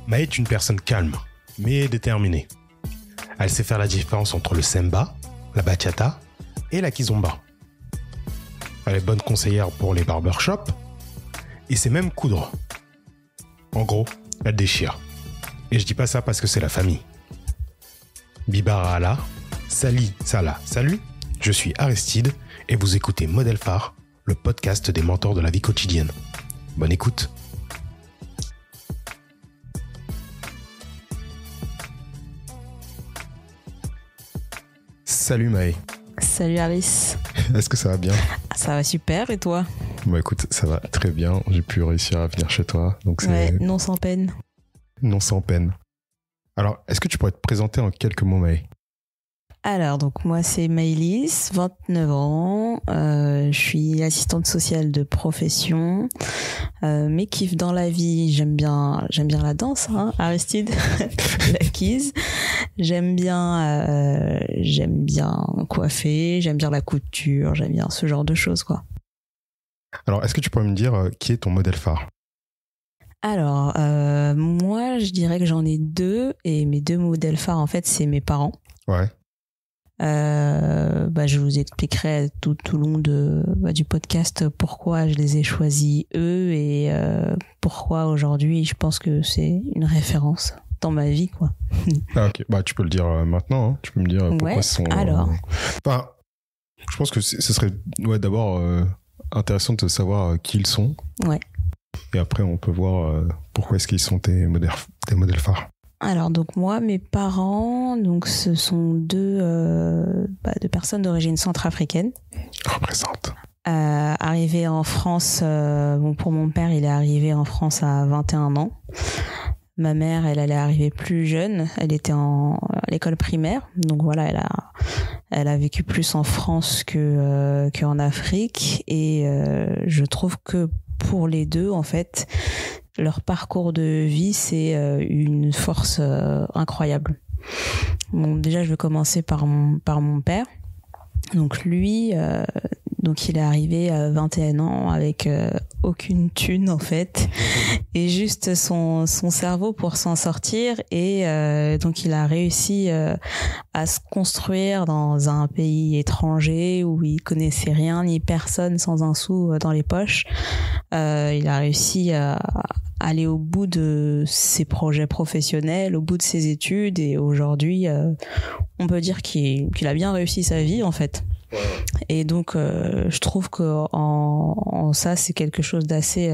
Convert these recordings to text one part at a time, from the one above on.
Maë est une personne calme, mais déterminée. Elle sait faire la différence entre le semba, la bachata et la kizomba. Elle est bonne conseillère pour les barbershops et sait même coudre. En gros, elle déchire. Et je dis pas ça parce que c'est la famille. Bibara Allah, Sali Salah, salut, je suis Aristide et vous écoutez Modèle Phare, le podcast des mentors de la vie quotidienne. Bonne écoute. Salut Maë. Salut Alice. Est-ce que ça va bien? Ça va super, et toi? Bon écoute, ça va très bien. J'ai pu réussir à venir chez toi. Donc c'est Ouais, non sans peine. Non sans peine. Alors, est-ce que tu pourrais te présenter en quelques mots, Maë? Alors, donc moi c'est Maëlys, 29 ans, je suis assistante sociale de profession, mes kiffs dans la vie, j'aime bien la danse, hein, Aristide, la quise, j'aime bien coiffer, j'aime bien la couture, j'aime bien ce genre de choses, quoi. Alors, est-ce que tu pourrais me dire qui est ton modèle phare? Alors, moi je dirais que j'en ai deux, et mes deux modèles phares en fait c'est mes parents. Ouais. Je vous expliquerai tout au long du podcast pourquoi je les ai choisis eux et pourquoi aujourd'hui je pense que c'est une référence dans ma vie, quoi. Ah ok, bah tu peux le dire maintenant, hein. Tu peux me dire pourquoi ouais, ce sont... alors. Je pense que ce serait d'abord intéressant de savoir qui ils sont. Ouais. Et après on peut voir pourquoi est-ce qu'ils sont tes modèles phares. Alors donc moi, mes parents, donc ce sont deux personnes d'origine centrafricaine. Représente. Arrivé en France, pour mon père, il est arrivé en France à 21 ans. Ma mère, elle est arrivée plus jeune, elle était à l'école primaire, donc voilà, elle a vécu plus en France qu'en Afrique, et je trouve que pour les deux, en fait, leur parcours de vie, c'est une force incroyable. Bon, déjà, je vais commencer par mon père. Donc lui, il est arrivé à 21 ans avec aucune thune, en fait, et juste son cerveau pour s'en sortir. Et donc il a réussi à se construire dans un pays étranger où il connaissait rien ni personne, sans un sou dans les poches. Il a réussi à aller au bout de ses projets professionnels, au bout de ses études, et aujourd'hui, on peut dire qu'il a bien réussi sa vie, en fait. Ouais. Et donc, je trouve que en ça, c'est quelque chose d'assez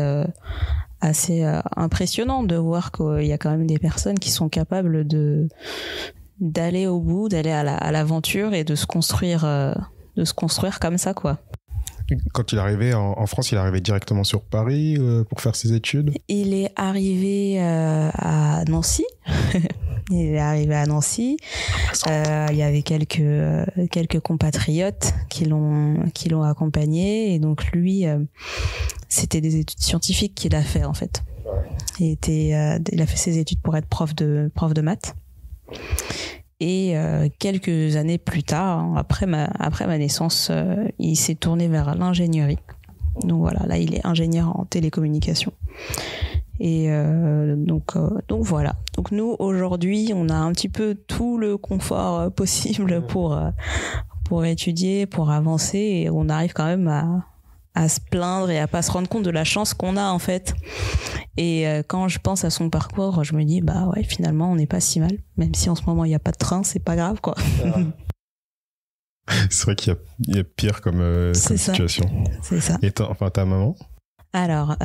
impressionnant de voir qu'il y a quand même des personnes qui sont capables d'aller au bout, d'aller à l'aventure et de se construire comme ça, quoi. Quand il est arrivé en France, il est arrivé directement sur Paris pour faire ses études? Il est arrivé à Nancy. Il est arrivé à Nancy. Il y avait quelques compatriotes qui l'ont accompagné, et donc lui, c'était des études scientifiques qu'il a fait, en fait. Il a fait ses études pour être prof de maths. Et quelques années plus tard, après ma naissance, il s'est tourné vers l'ingénierie. Donc voilà, là il est ingénieur en télécommunications. Et donc voilà. Donc nous aujourd'hui, on a un petit peu tout le confort possible pour étudier, pour avancer, et on arrive quand même à se plaindre et à pas se rendre compte de la chance qu'on a, en fait. Et quand je pense à son parcours, je me dis bah ouais, finalement on n'est pas si mal, même si en ce moment il y a pas de train, c'est pas grave, quoi. C'est vrai qu'il y a pire comme situation. C'est ça. Et ta maman? Alors,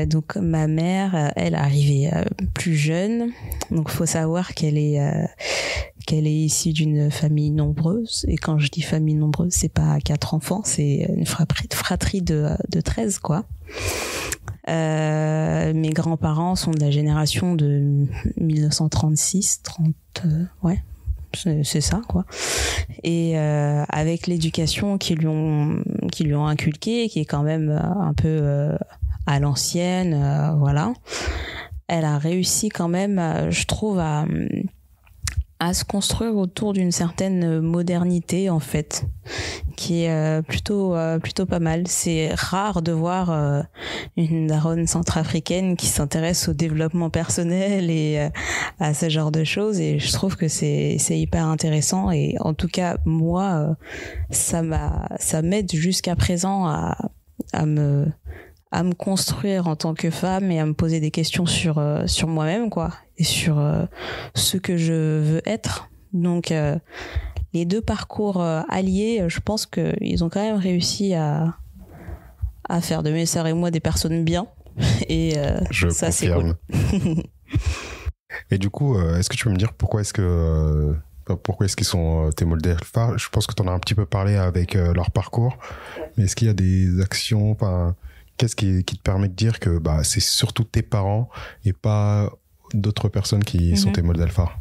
donc ma mère, elle est arrivée plus jeune. Donc, faut savoir qu'elle est issue d'une famille nombreuse. Et quand je dis famille nombreuse, c'est pas 4 enfants, c'est une fratrie de 13, quoi. Mes grands-parents sont de la génération de 1936, ouais. C'est ça, quoi. Et avec l'éducation qu'ils lui ont inculquée, qui est quand même un peu à l'ancienne, voilà, elle a réussi quand même, je trouve, à à se construire autour d'une certaine modernité en fait, qui est plutôt pas mal. C'est rare de voir une daronne centrafricaine qui s'intéresse au développement personnel et à ce genre de choses, et je trouve que c'est hyper intéressant, et en tout cas moi ça m'aide jusqu'à présent à me construire en tant que femme et à me poser des questions sur moi-même, quoi, et sur ce que je veux être. Donc les deux parcours alliés, je pense qu'ils ont quand même réussi à faire de mes sœurs et moi des personnes bien, et ça c'est cool. Et du coup, est-ce que tu peux me dire pourquoi est-ce qu'ils sont tes modèles phares? Je pense que tu en as un petit peu parlé avec leur parcours, mais est-ce qu'il y a des actions, qu'est-ce qui te permet de dire que c'est surtout tes parents et pas d'autres personnes qui sont tes modèles phares?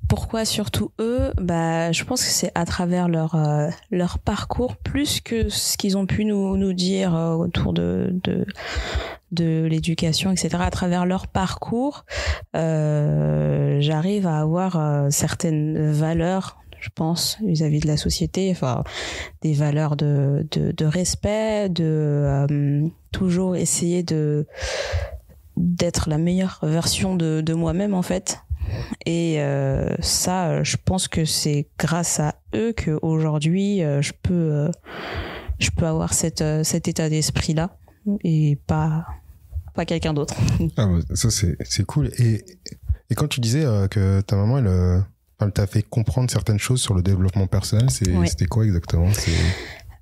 Pourquoi surtout eux? Je pense que c'est à travers leur parcours, plus que ce qu'ils ont pu nous dire autour de l'éducation, etc. À travers leur parcours, j'arrive à avoir certaines valeurs, je pense, vis-à-vis de la société, des valeurs de respect, de toujours essayer d'être la meilleure version de moi-même en fait. Et ça, je pense que c'est grâce à eux qu'aujourd'hui je peux avoir cet état d'esprit là, et pas quelqu'un d'autre. Ça c'est cool. Et quand tu disais que ta maman elle t'a fait comprendre certaines choses sur le développement personnel, c'était quoi exactement?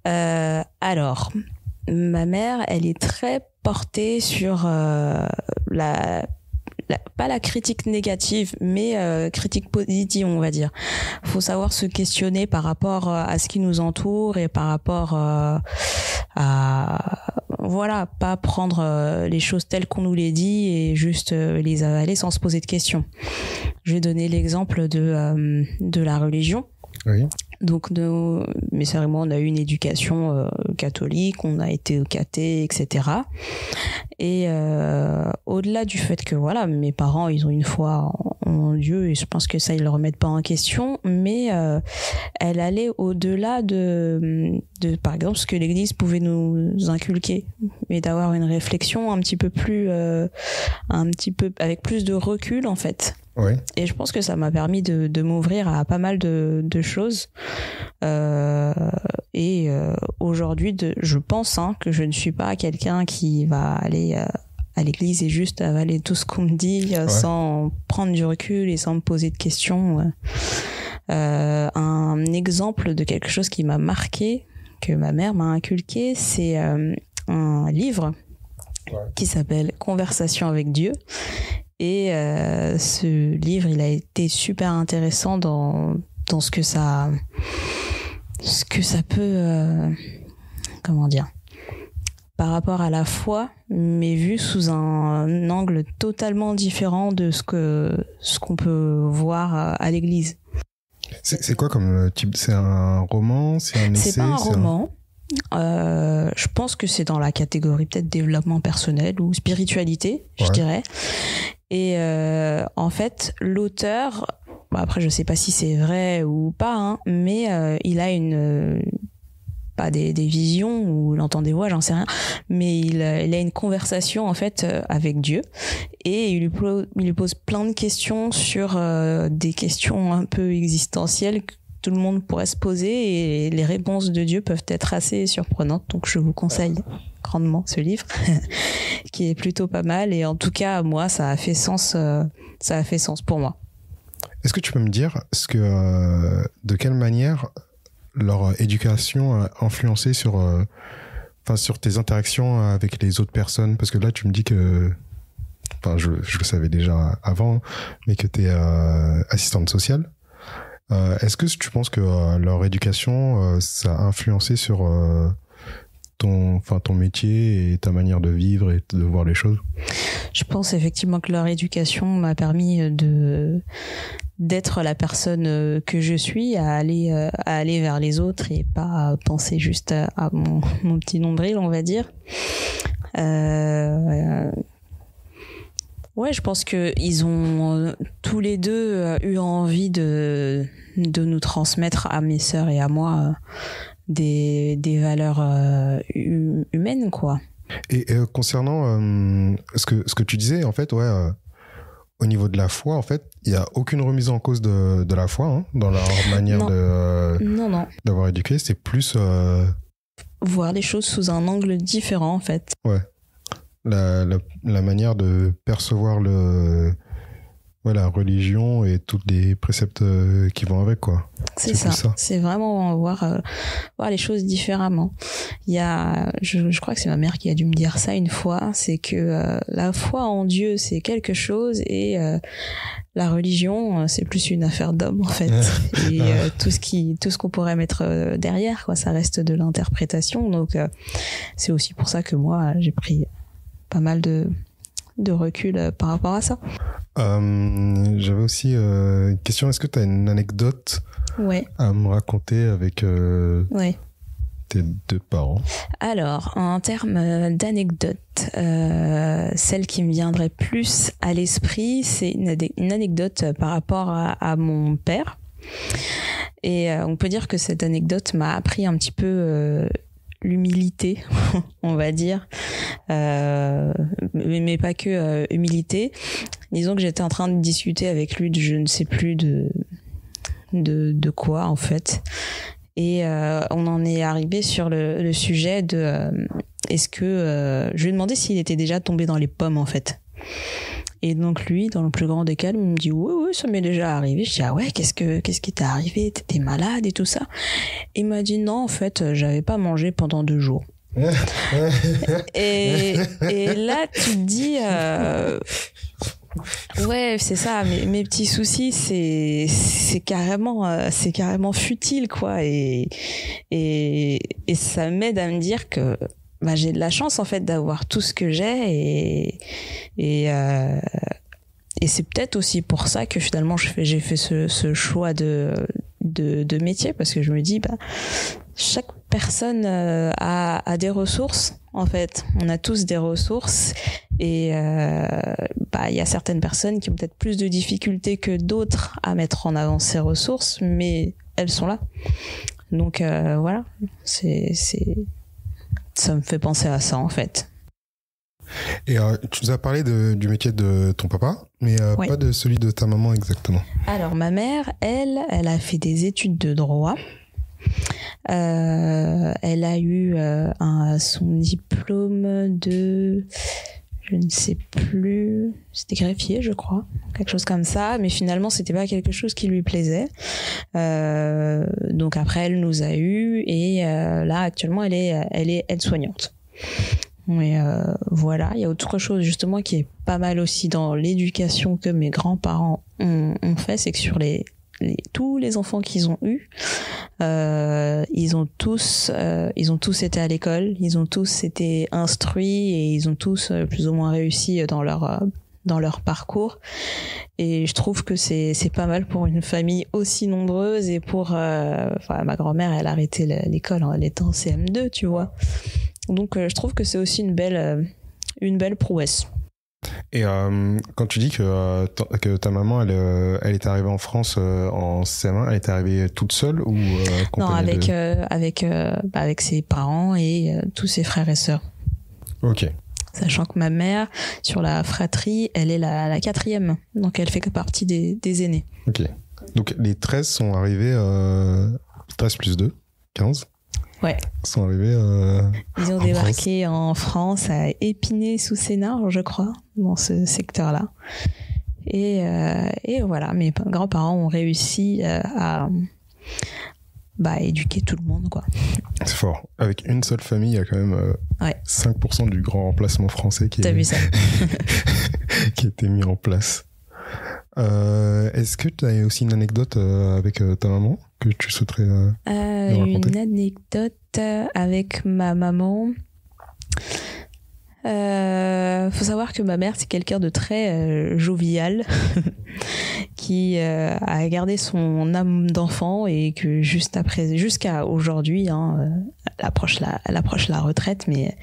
Alors, ma mère, elle est très portée sur pas la critique négative, mais critique positive, on va dire. Faut savoir se questionner par rapport à ce qui nous entoure, et par rapport pas prendre les choses telles qu'on nous les dit et juste les avaler sans se poser de questions. Je vais donner l'exemple de la religion. Oui. Donc mes sœurs et moi, on a eu une éducation catholique, on a été cathés, etc. Et au-delà du fait que mes parents, ils ont une foi en Dieu, et je pense que ça, ils le remettent pas en question, mais elle allait au-delà de par exemple ce que l'Église pouvait nous inculquer, mais d'avoir une réflexion un petit peu avec plus de recul en fait. Ouais. Et je pense que ça m'a permis de m'ouvrir à pas mal de choses. Et aujourd'hui, je pense que je ne suis pas quelqu'un qui va aller à l'église et juste avaler tout ce qu'on me dit sans prendre du recul et sans me poser de questions. Un exemple de quelque chose qui m'a marqué, que ma mère m'a inculqué, c'est un livre qui s'appelle Conversation avec Dieu. Et ce livre, il a été super intéressant dans ce que ça peut comment dire, par rapport à la foi, mais vu sous un angle totalement différent de ce qu'on peut voir à l'église. C'est quoi comme type? C'est un roman? C'est un essai? C'est pas un roman. Je pense que c'est dans la catégorie peut-être développement personnel ou spiritualité, je dirais. Et en fait, l'auteur, après je sais pas si c'est vrai ou pas, mais il a pas des visions ou il entend des voix, j'en sais rien, mais il a une conversation en fait avec Dieu, et il lui pose plein de questions sur des questions un peu existentielles que tout le monde pourrait se poser, et les réponses de Dieu peuvent être assez surprenantes. Donc je vous conseille grandement ce livre qui est plutôt pas mal, et en tout cas moi ça a fait sens pour moi. Est-ce que tu peux me dire de quelle manière leur éducation a influencé sur tes interactions avec les autres personnes? Parce que là tu me dis que, je le savais déjà avant, mais que tu es assistante sociale. Est-ce que tu penses que leur éducation ça a influencé sur ton métier et ta manière de vivre et de voir les choses? Je pense effectivement que leur éducation m'a permis d'être la personne que je suis, à aller vers les autres et pas à penser juste à mon petit nombril, on va dire. Ouais, je pense que ils ont tous les deux eu envie de nous transmettre à mes sœurs et à moi des valeurs humaines, quoi. Et concernant ce que tu disais, en fait, au niveau de la foi, en fait, il n'y a aucune remise en cause de la foi hein, dans leur manière non. d'avoir éduqué. C'est plus... voir les choses sous un angle différent, en fait. Ouais. La manière de percevoir la religion et tous les préceptes qui vont avec, quoi. C'est ça. C'est vraiment voir les choses différemment. Il y a, je crois que c'est ma mère qui a dû me dire ça une fois, c'est que la foi en Dieu, c'est quelque chose et la religion, c'est plus une affaire d'homme, en fait. Et tout ce qu'on pourrait mettre derrière, quoi, ça reste de l'interprétation. Donc, c'est aussi pour ça que moi, j'ai pris pas mal de recul par rapport à ça. J'avais aussi une question. Est-ce que tu as une anecdote à me raconter avec tes deux parents? Alors, en termes d'anecdote, celle qui me viendrait plus à l'esprit, c'est une anecdote par rapport à mon père. Et on peut dire que cette anecdote m'a appris un petit peu l'humilité, on va dire, mais pas que humilité. Disons que j'étais en train de discuter avec lui de je ne sais plus de quoi, en fait. Et on en est arrivé sur le sujet de est-ce que je lui ai demandé s'il était déjà tombé dans les pommes, en fait. Et donc lui, dans le plus grand des calmes, il me dit oui, ça m'est déjà arrivé. Je dis ah ouais, qu'est-ce qui t'est arrivé? T'étais malade et tout ça? Il m'a dit non, en fait, j'avais pas mangé pendant 2 jours. et là, tu te dis ouais, c'est ça. Mes petits soucis, c'est carrément futile, quoi. Et ça m'aide à me dire que j'ai de la chance, en fait, d'avoir tout ce que j'ai et c'est peut-être aussi pour ça que finalement j'ai fait ce choix de métier, parce que je me dis chaque personne a des ressources, en fait. On a tous des ressources et il y a certaines personnes qui ont peut-être plus de difficultés que d'autres à mettre en avant ces ressources, mais elles sont là. Donc voilà, ça me fait penser à ça, en fait. Et tu nous as parlé du métier de ton papa, mais pas de celui de ta maman exactement. Alors ma mère, elle a fait des études de droit. Elle a eu son diplôme de, je ne sais plus, c'était greffier, je crois, quelque chose comme ça, mais finalement c'était pas quelque chose qui lui plaisait. Donc après elle nous a eu et là actuellement elle est aide-soignante. Mais voilà, il y a autre chose justement qui est pas mal aussi dans l'éducation que mes grands-parents ont fait, c'est que sur tous les enfants qu'ils ont eus, ils ont tous été à l'école, ils ont tous été instruits et ils ont tous plus ou moins réussi dans leur parcours. Et je trouve que c'est pas mal pour une famille aussi nombreuse et pour ma grand-mère, elle a arrêté l'école, elle était en CM2, tu vois. Donc je trouve que c'est aussi une belle prouesse. Et quand tu dis que ta maman elle est arrivée en France en CM1, elle est arrivée toute seule ou non, avec ses parents et tous ses frères et sœurs. Ok. Sachant que ma mère, sur la fratrie, elle est la 4e, donc elle fait que partie des aînés. Ok. Donc les 13 sont arrivés 13 plus 2, 15. Ouais. Sont arrivés ils ont débarqué en France, à Épinay-sous-Sénart, je crois, dans ce secteur-là. Et voilà, mes grands-parents ont réussi à éduquer tout le monde, quoi. C'est fort. Avec une seule famille, il y a quand même 5% du grand remplacement français qui vu ça qui a été mis en place. Est-ce que tu as aussi une anecdote avec ta maman que tu souhaiterais nous raconter? Une anecdote avec ma maman. Faut savoir que ma mère, c'est quelqu'un de très jovial qui a gardé son âme d'enfant et que jusqu'à aujourd'hui, elle approche la retraite, mais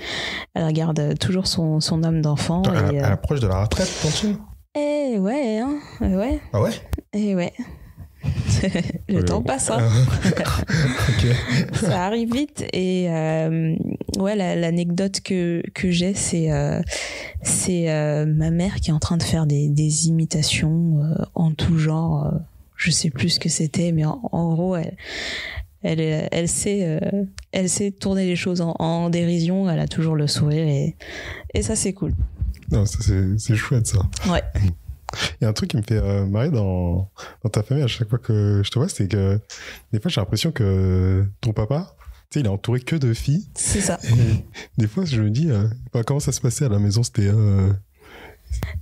elle regarde toujours son homme d'enfant. Elle approche de la retraite, penses-tu? Eh ouais, hein, ouais. Ah ouais? Eh ouais. Le temps passe, hein. Okay. Ça arrive vite. Et ouais, l'anecdote que j'ai, c'est ma mère qui est en train de faire des imitations en tout genre. Je sais plus ce que c'était, mais en gros, elle sait tourner les choses en dérision. Elle a toujours le sourire et ça, c'est cool. Non, ça, c'est chouette, ça. Ouais. Il y a un truc qui me fait marrer dans ta famille à chaque fois que je te vois, c'est que des fois j'ai l'impression que ton papa, tu sais, il est entouré que de filles. C'est ça. Et des fois je me dis, comment ça se passait à la maison? C'était...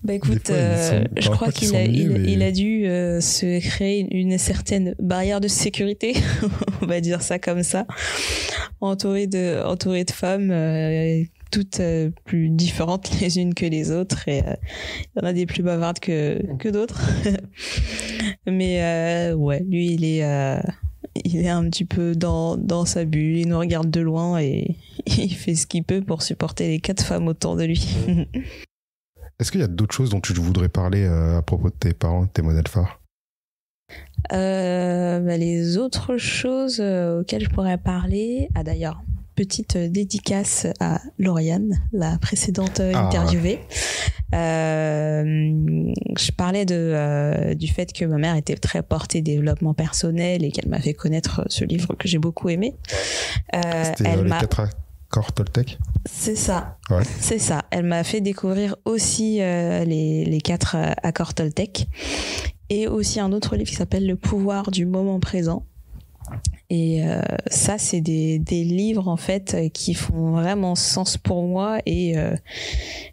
Bah écoute, je crois qu'il a dû se créer une certaine barrière de sécurité, on va dire ça comme ça, entouré de femmes toutes plus différentes les unes que les autres, et il y en a des plus bavardes que d'autres. Mais ouais, lui il est un petit peu dans sa bulle, il nous regarde de loin et il fait ce qu'il peut pour supporter les 4 femmes autour de lui. Est-ce qu'il y a d'autres choses dont tu voudrais parler à propos de tes parents, de tes modèles phares? Les autres choses auxquelles je pourrais parler... Ah d'ailleurs, petite dédicace à Lauriane, la précédente interviewée. Je parlais du fait que ma mère était très portée développement personnel et qu'elle m'a fait connaître ce livre que j'ai beaucoup aimé. C'était les 4 accords Toltec. C'est ça. Ouais. C'est ça. Elle m'a fait découvrir aussi les 4 accords Toltec et aussi un autre livre qui s'appelle Le pouvoir du moment présent. Et ça, c'est des livres en fait qui font vraiment sens pour moi et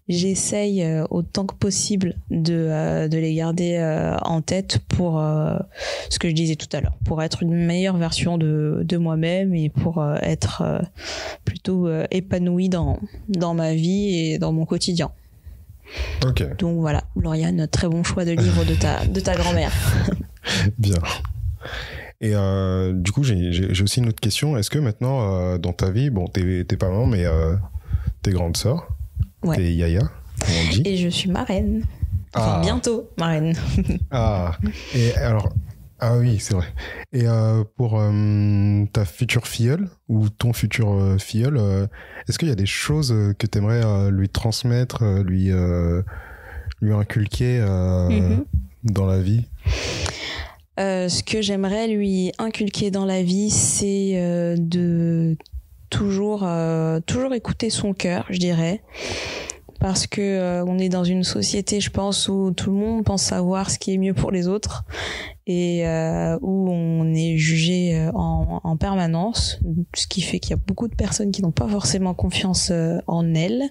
j'essaye autant que possible de les garder en tête pour ce que je disais tout à l'heure, pour être une meilleure version de moi-même et pour être plutôt épanouie dans ma vie et dans mon quotidien. Ok. Donc voilà, Lauriane, très bon choix de livre de ta grand-mère. Bien. Et du coup, j'ai aussi une autre question. Est-ce que maintenant, dans ta vie, bon, t'es pas maman, mais t'es grande sœur, ouais. T'es yaya, comme on dit. Et je suis marraine. Enfin, bientôt marraine. Et alors, oui, c'est vrai. Et pour ta future filleule ou ton futur filleul, est-ce qu'il y a des choses que t'aimerais lui transmettre, lui inculquer dans la vie? Ce que j'aimerais lui inculquer dans la vie, c'est de toujours écouter son cœur, je dirais. Parce que on est dans une société, je pense, où tout le monde pense savoir ce qui est mieux pour les autres et où on est jugé en permanence, ce qui fait qu'il y a beaucoup de personnes qui n'ont pas forcément confiance en elles.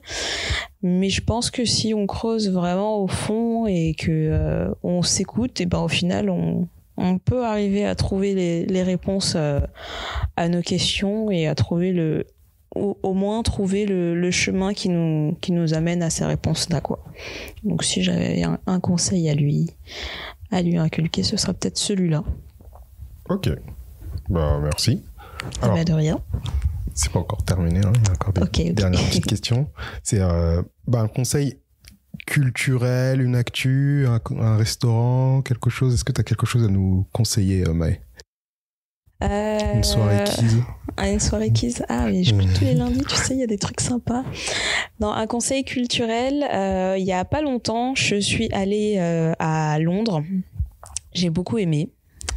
Mais je pense que si on creuse vraiment au fond et que on s'écoute, et ben au final on peut arriver à trouver les réponses à nos questions et à trouver au moins trouver le chemin qui nous amène à ces réponses-là, quoi. Donc si j'avais un conseil à lui inculquer, ce serait peut-être celui-là. Ok. Bah merci. Alors, de rien. C'est pas encore terminé, hein. Il y a encore des dernières petites questions. C'est un conseil culturel, une actu, un restaurant, quelque chose. Est-ce que tu as quelque chose à nous conseiller, Maë? Une soirée quiz. Une soirée quiz. Ah oui, tous les lundis, tu sais, il y a des trucs sympas. Non, un conseil culturel, il y a pas longtemps, je suis allée à Londres. J'ai beaucoup aimé.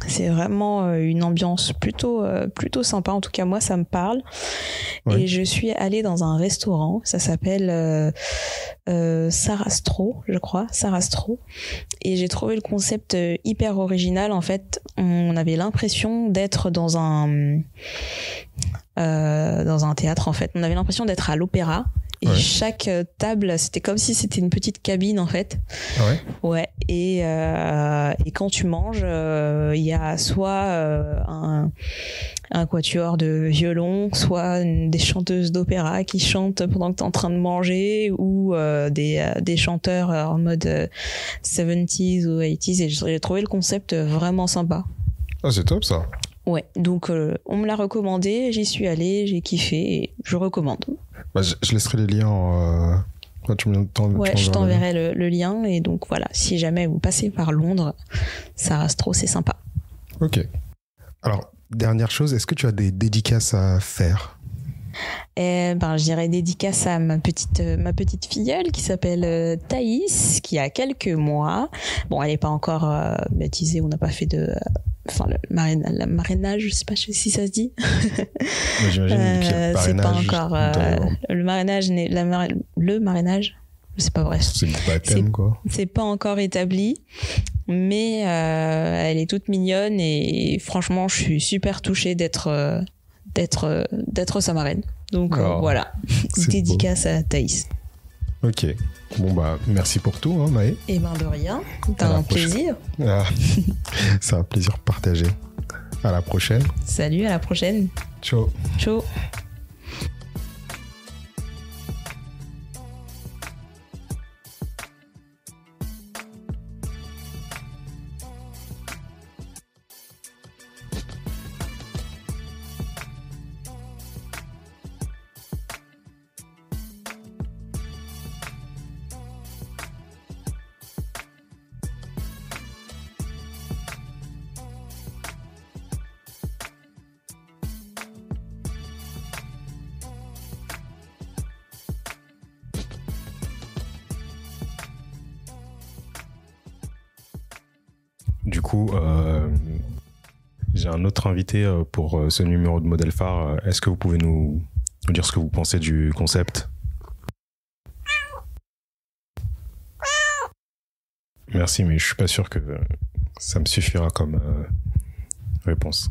C'est vraiment une ambiance plutôt sympa. En tout cas, moi, ça me parle. Ouais. Et je suis allée dans un restaurant. Ça s'appelle Sarastro, je crois. Sarastro. Et j'ai trouvé le concept hyper original. En fait, on avait l'impression d'être dans un théâtre, en fait. On avait l'impression d'être à l'opéra. Et chaque table, c'était comme si c'était une petite cabine, en fait. Ah ouais? Ouais. Et quand tu manges, il y a soit un quatuor de violon, soit des chanteuses d'opéra qui chantent pendant que t'es en train de manger, ou des chanteurs en mode 70s ou 80s. Et j'ai trouvé le concept vraiment sympa. Ah, c'est top, ça. Ouais, donc on me l'a recommandé, j'y suis allée, j'ai kiffé et je recommande. Bah, je laisserai les liens je t'enverrai le lien. Et donc voilà, si jamais vous passez par Londres, Sarastro, c'est sympa. Ok. Alors, dernière chose, est-ce que tu as des dédicaces à faire ? Je dirais dédicace à ma petite filleule qui s'appelle Thaïs, qui a quelques mois. Bon, elle n'est pas encore baptisée, on n'a pas fait de... le marrainage, je sais pas si ça se dit. Moi, j'imagine que c'est pas encore... le marrainage, c'est pas vrai. C'est le baptême, quoi. C'est pas encore établi, mais elle est toute mignonne et franchement, je suis super touchée d'être sa marraine. Donc voilà, dédicace à Thaïs. Ok. Bon bah merci pour tout, hein, Maë. Et ben de rien, t'as un plaisir. C'est un plaisir partagé. À la prochaine. Salut, à la prochaine. Ciao. Ciao. Du coup, j'ai un autre invité pour ce numéro de Modèle Phare. Est-ce que vous pouvez nous dire ce que vous pensez du concept ? Merci, mais je suis pas sûr que ça me suffira comme réponse.